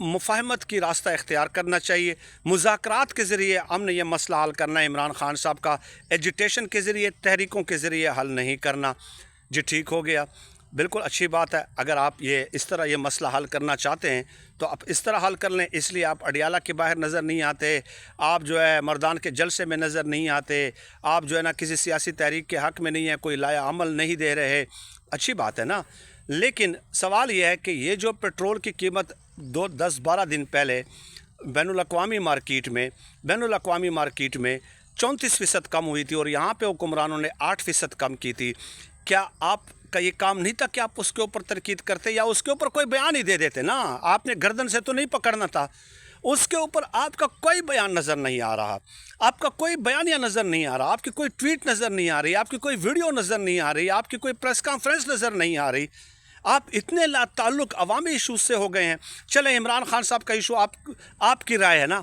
مفاہمت کی راستہ اختیار کرنا چاہیے، مذاکرات کے ذریعے ہم نے یہ مسئلہ حل کرنا ہے، عمران خان صاحب کا ایجیٹیشن کے ذریعے، تحریکوں کے ذریعے حل نہیں کرنا۔ جی ٹھیک ہو گیا، بالکل اچھی بات ہے۔ اگر آپ اس طرح یہ مسئلہ حل کرنا چاہتے ہیں تو آپ اس طرح حل کر لیں، اس لیے آپ اڈیالہ کے باہر نظر نہیں آتے، آپ مردان کے جلسے میں نظر نہیں آتے، آپ نا کسی سیاسی تحریک کے حق میں نہیں ہیں، کوئی لایا عمل نہیں دے رہے، اچھی بات ہے نا۔ لیکن سوال یہ ہے کہ یہ جو پیٹرول کی قیمت 10-12 دن پہلے بین الاقوامی مارکیٹ میں 34% کم ہوئی تھی اور یہاں پہ حکمرانوں نے 8% کم کی تھی، کیا آپ کا یہ کام نہیں تھا کہ آپ اس کے اوپر تنقید کرتے یا اس کے اوپر کوئی بیان ہی دے دیتے نا؟ آپ نے گردن سے تو نہیں پکڑنا تھا، اس کے اوپر آپ کا کوئی بیان نظر نہیں آ رہا، آپ کا کوئی بیانیہ نظر نہیں آ رہا، آپ کی کوئی ٹویٹ نظر نہیں آ رہی، آپ کی کوئی ویڈیو نظر نہیں آ رہی، آپ کی کوئی پریس کانفرنس نظر نہیں آ رہی، آپ اتنے لا تعلق عوامی ایشوز سے ہو گئے ہیں۔ چلیں عمران خان صاحب کا ایشو آپ کی رائے ہے نا،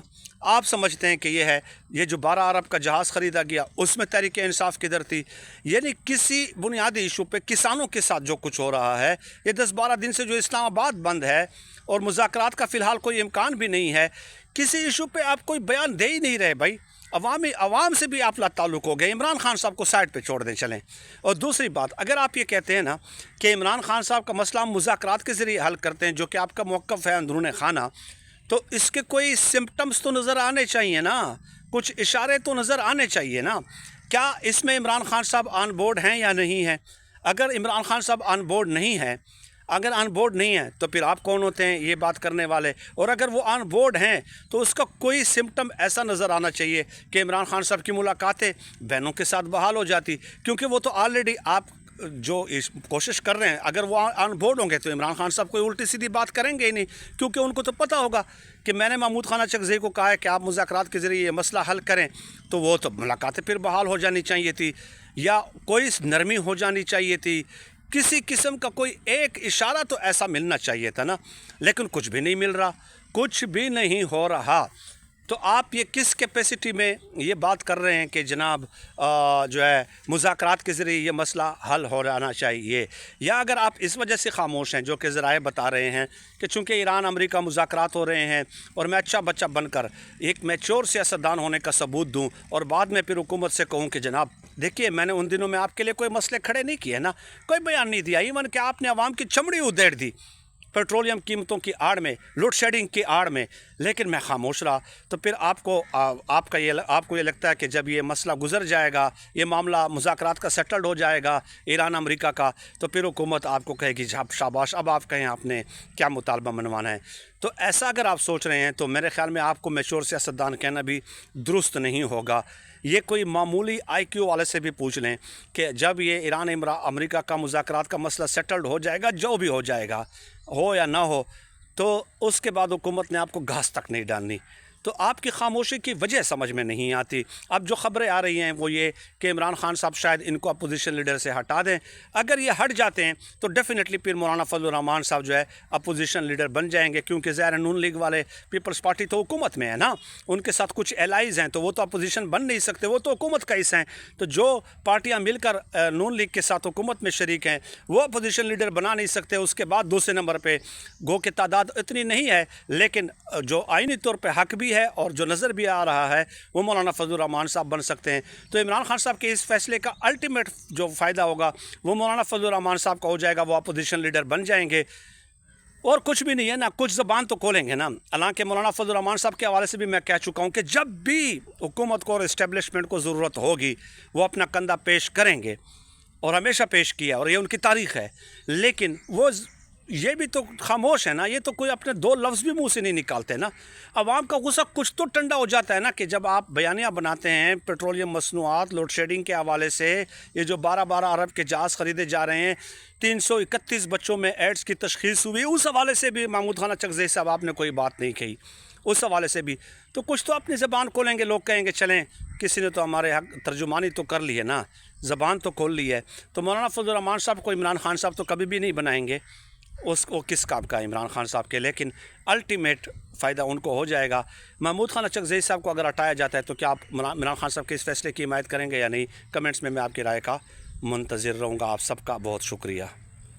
آپ سمجھتے ہیں کہ یہ جو 12 ارب کا جہاز خریدا گیا اس میں تحریک انصاف کدھر تھی؟ یعنی کسی بنیادی ایشو پہ کسانوں کے ساتھ جو کچھ ہو رہا ہے، یہ 10-12 دن سے جو اسلام آباد بند ہے اور مذاکرات کا فی الحال کوئی امکان بھی نہیں ہے، کسی ایشو پہ آپ کوئی بیان دے ہی نہیں رہے بھائی، عوام سے بھی آپ لا تعلق ہو گئے، عمران خان صاحب کو سائڈ پہ چھوڑ دیں چلیں۔ اور دوسری بات، اگر آپ یہ کہتے ہیں نا کہ عمران خان صاحب کا مسئلہ ہم مذاکرات کے ذریعے حل کرتے ہیں جو کہ آپ کا موقف ہے اندرون خانہ، تو اس کے کوئی سمپٹمز تو نظر آنے چاہیے نا، کچھ اشارے تو نظر آنے چاہیے نا۔ کیا اس میں عمران خان صاحب آن بورڈ ہیں یا نہیں ہیں؟ اگر عمران خان صاحب آن بورڈ نہیں ہیں، تو پھر آپ کون ہوتے ہیں یہ بات کرنے والے؟ اور اگر وہ آن بورڈ ہیں تو اس کا کوئی سمپٹم ایسا نظر آنا چاہیے کہ عمران خان صاحب کی ملاقاتیں بہنوں کے ساتھ بحال ہو جاتی، کیونکہ وہ تو آلریڈی آپ جو کوشش کر رہے ہیں، اگر وہ آن بورڈ ہوں گے تو عمران خان صاحب کوئی الٹی سیدھی بات کریں گے ہی نہیں، کیونکہ ان کو تو پتہ ہوگا کہ میں نے محمود خانہ چکزئی کو کہا ہے کہ آپ مذاکرات کے ذریعے یہ مسئلہ حل کریں، تو وہ تو ملاقاتیں پھر بحال ہو جانی چاہیے تھی یا کوئی نرمی ہو جانی چاہیے تھی، کسی قسم کا کوئی ایک اشارہ تو ایسا ملنا چاہیے تھا نا، لیکن کچھ بھی نہیں مل رہا، کچھ بھی نہیں ہو رہا۔ تو آپ یہ کس کیپیسٹی میں یہ بات کر رہے ہیں کہ جناب مذاکرات کے ذریعے یہ مسئلہ حل ہو جانا چاہیے؟ یا اگر آپ اس وجہ سے خاموش ہیں جو کہ ذرائع بتا رہے ہیں کہ چونکہ ایران امریکہ مذاکرات ہو رہے ہیں اور میں اچھا بچہ بن کر ایک میچور سیاستدان ہونے کا ثبوت دوں اور بعد میں پھر حکومت سے کہوں کہ جناب دیکھیے میں نے ان دنوں میں آپ کے لیے کوئی مسئلے کھڑے نہیں کیے نا، کوئی بیان نہیں دیا، ایون کہ آپ نے عوام کی چمڑی ادھیڑ دی پیٹرولیم قیمتوں کی آڑ میں، لوڈ شیڈنگ کی آڑ میں، لیکن میں خاموش رہا، تو پھر آپ کو یہ لگتا ہے کہ جب یہ مسئلہ گزر جائے گا، یہ معاملہ مذاکرات کا سیٹلڈ ہو جائے گا ایران امریکہ کا، تو پھر حکومت آپ کو کہے گی شاباش اب آپ کہیں آپ نے کیا مطالبہ منوانا ہے۔ تو ایسا اگر آپ سوچ رہے ہیں تو میرے خیال میں آپ کو میچور سیاستدان کہنا بھی درست نہیں ہوگا۔ یہ کوئی معمولی آئی کیو والے سے بھی پوچھ لیں کہ جب یہ ایران امریکہ کا مذاکرات کا مسئلہ سیٹلڈ ہو جائے گا، جو بھی ہو جائے گا، ہو یا نہ ہو، تو اس کے بعد حکومت نے آپ کو گھاس تک نہیں ڈالنی۔ تو آپ کی خاموشی کی وجہ سمجھ میں نہیں آتی۔ اب جو خبریں آ رہی ہیں وہ یہ کہ عمران خان صاحب شاید ان کو اپوزیشن لیڈر سے ہٹا دیں، اگر یہ ہٹ جاتے ہیں تو ڈیفینیٹلی پھر مولانا فضل الرحمان صاحب اپوزیشن لیڈر بن جائیں گے، کیونکہ ظاہر نون لیگ والے پیپلز پارٹی تو حکومت میں ہے نا، ان کے ساتھ کچھ الائز ہیں تو وہ تو اپوزیشن بن نہیں سکتے، وہ تو حکومت کا حصہ ہیں، تو جو پارٹیاں مل کر نون لیگ کے ساتھ حکومت میں شریک ہیں وہ اپوزیشن لیڈر بنا نہیں سکتے۔ اس کے بعد دوسرے نمبر پہ گو کہ تعداد اتنی نہیں ہے، لیکن جو آئینی طور پہ حق بھی ہے اور جو نظر بھی آ رہا ہے وہ مولانا فضل الرحمان صاحب بن سکتے ہیں۔ تو عمران خان صاحب کے اس فیصلے کا الٹیمیٹ جو فائدہ ہوگا وہ مولانا فضل الرحمان صاحب کا ہو جائے گا، وہ اپوزیشن لیڈر بن جائیں گے، اور کچھ بھی نہیں ہے نا، کچھ زبان تو کھولیں گے نا۔ حالانکہ مولانا فضل الرحمان صاحب کے حوالے سے بھی میں کہہ چکا ہوں کہ جب بھی حکومت کو اور اسٹیبلشمنٹ کو ضرورت ہوگی وہ اپنا کندھا پیش کریں گے، اور ہمیشہ پیش کیا، اور یہ ان کی تاریخ ہے، لیکن وہ یہ بھی تو خاموش ہے نا، یہ تو کوئی اپنے دو لفظ بھی منہ سے نہیں نکالتے نا۔ عوام کا غصہ کچھ تو ٹھنڈا ہو جاتا ہے نا کہ جب آپ بیانیہ بناتے ہیں پیٹرولیم مصنوعات لوڈ شیڈنگ کے حوالے سے، یہ جو 12 ارب کے جہاز خریدے جا رہے ہیں، 331 بچوں میں ایڈز کی تشخیص ہوئی، اس حوالے سے بھی محمود خانہ چکزئی صاحب آپ نے کوئی بات نہیں کہی، اس حوالے سے بھی تو کچھ تو اپنی زبان کھولیں گے، لوگ کہیں گے چلیں کسی نے تو ہمارے حق ترجمانی تو کر لی ہے نا، زبان تو کھول لی ہے۔ تو مولانا فضل الرحمان صاحب کو عمران خان صاحب تو کبھی بھی نہیں بنائیں گے، اس کو کس کام کا عمران خان صاحب کے، لیکن الٹیمیٹ فائدہ ان کو ہو جائے گا۔ محمود خانہ چکزئی صاحب کو اگر ہٹایا جاتا ہے تو کیا آپ عمران خان صاحب کے اس فیصلے کی حمایت کریں گے یا نہیں؟ کمنٹس میں آپ کی رائے کا منتظر رہوں گا۔ آپ سب کا بہت شکریہ۔